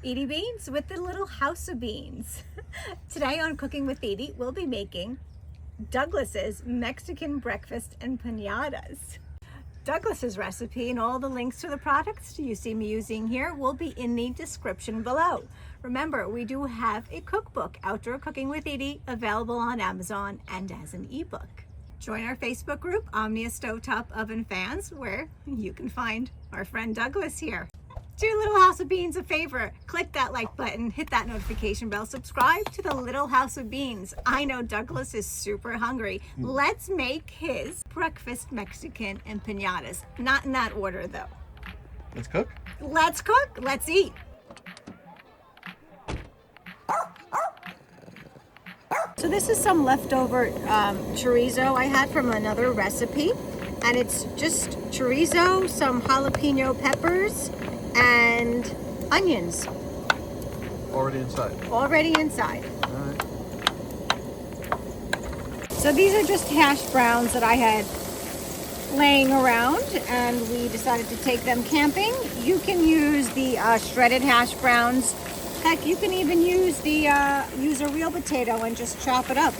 Edie Beans with the little house of beans. Today on Cooking with Edie, we'll be making Douglas's Mexican breakfast empanadas. Douglas's recipe and all the links to the products you see me using here will be in the description below. Remember, we do have a cookbook, Outdoor Cooking with Edie, available on Amazon and as an ebook. Join our Facebook group, Omnia Stovetop Oven Fans, where you can find our friend Douglas here. Do Little House of Beans a favor, click that like button, hit that notification bell, subscribe to the Little House of Beans. I know Douglas is super hungry. Let's make his breakfast Mexican empanadas. Not in that order though. Let's cook? Let's cook, let's eat. So this is some leftover chorizo I had from another recipe, and it's just chorizo, some jalapeno peppers, and onions. Already inside. Already inside. All right. So these are just hash browns that I had laying around, and we decided to take them camping. You can use the shredded hash browns. Heck, you can even use a real potato and just chop it up.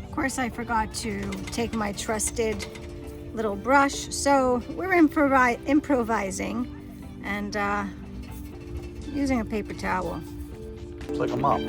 Of course, I forgot to take my trusted little brush, so we're improvising and using a paper towel. It's like a mop.